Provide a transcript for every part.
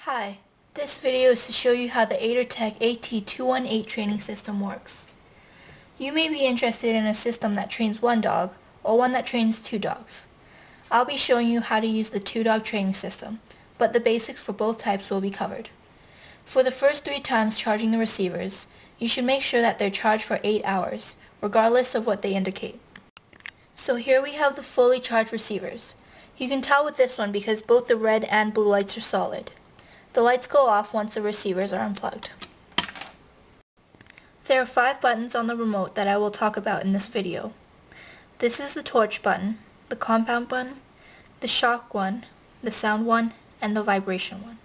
Hi, this video is to show you how the Aetartek AT218 training system works. You may be interested in a system that trains one dog or one that trains two dogs. I'll be showing you how to use the two-dog training system, but the basics for both types will be covered. For the first 3 times charging the receivers, you should make sure that they're charged for 8 hours, regardless of what they indicate. So here we have the fully charged receivers. You can tell with this one because both the red and blue lights are solid. The lights go off once the receivers are unplugged. There are 5 buttons on the remote that I will talk about in this video. This is the torch button, the compound button, the shock one, the sound one, and the vibration one.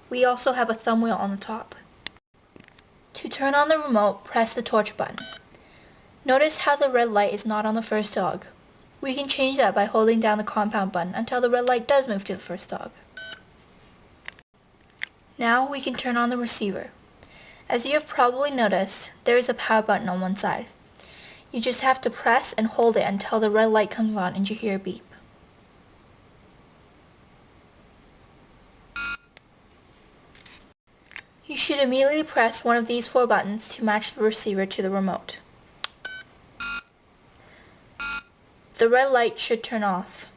We also have a thumb wheel on the top. To turn on the remote, press the torch button. Notice how the red light is not on the first dog. We can change that by holding down the compound button until the red light does move to the first dog. Now we can turn on the receiver. As you have probably noticed, there is a power button on one side. You just have to press and hold it until the red light comes on and you hear a beep. You should immediately press one of these 4 buttons to match the receiver to the remote. The red light should turn off.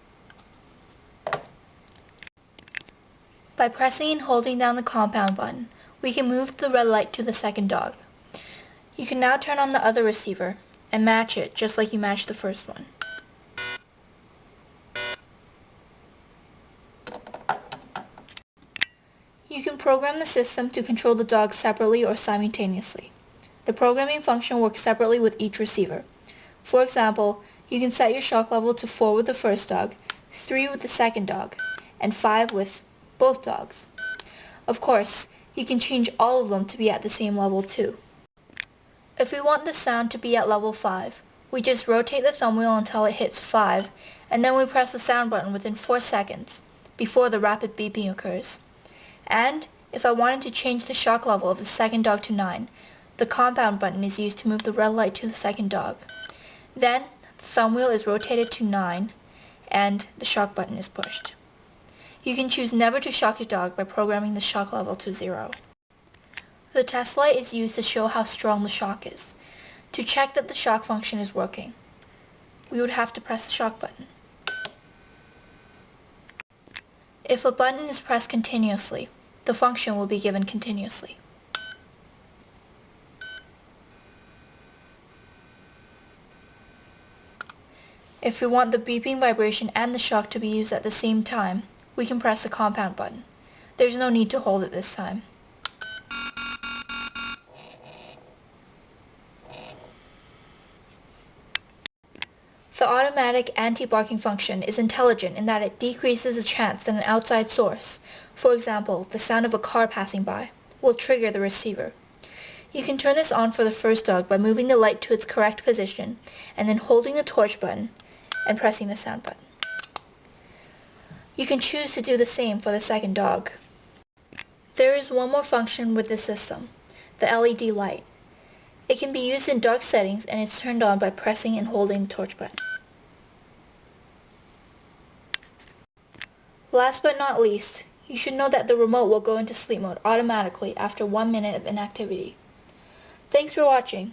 By pressing and holding down the compound button, we can move the red light to the second dog. You can now turn on the other receiver and match it just like you matched the first one. You can program the system to control the dogs separately or simultaneously. The programming function works separately with each receiver. For example, you can set your shock level to 4 with the first dog, 3 with the second dog, and 5 with both dogs. Of course, you can change all of them to be at the same level too. If we want the sound to be at level 5, we just rotate the thumb wheel until it hits 5, and then we press the sound button within 4 seconds, before the rapid beeping occurs. And if I wanted to change the shock level of the second dog to 9, the compound button is used to move the red light to the second dog. Then, the thumb wheel is rotated to 9, and the shock button is pushed. You can choose never to shock your dog by programming the shock level to 0. The test light is used to show how strong the shock is. To check that the shock function is working, we would have to press the shock button. If a button is pressed continuously, the function will be given continuously. If we want the beeping, vibration, and the shock to be used at the same time, we can press the compound button. There's no need to hold it this time. The automatic anti-barking function is intelligent in that it decreases the chance that an outside source, for example, the sound of a car passing by, will trigger the receiver. You can turn this on for the first dog by moving the light to its correct position and then holding the torch button and pressing the sound button. You can choose to do the same for the second dog. There is one more function with this system, the LED light. It can be used in dark settings and is turned on by pressing and holding the torch button. Last but not least, you should know that the remote will go into sleep mode automatically after 1 minute of inactivity. Thanks for watching.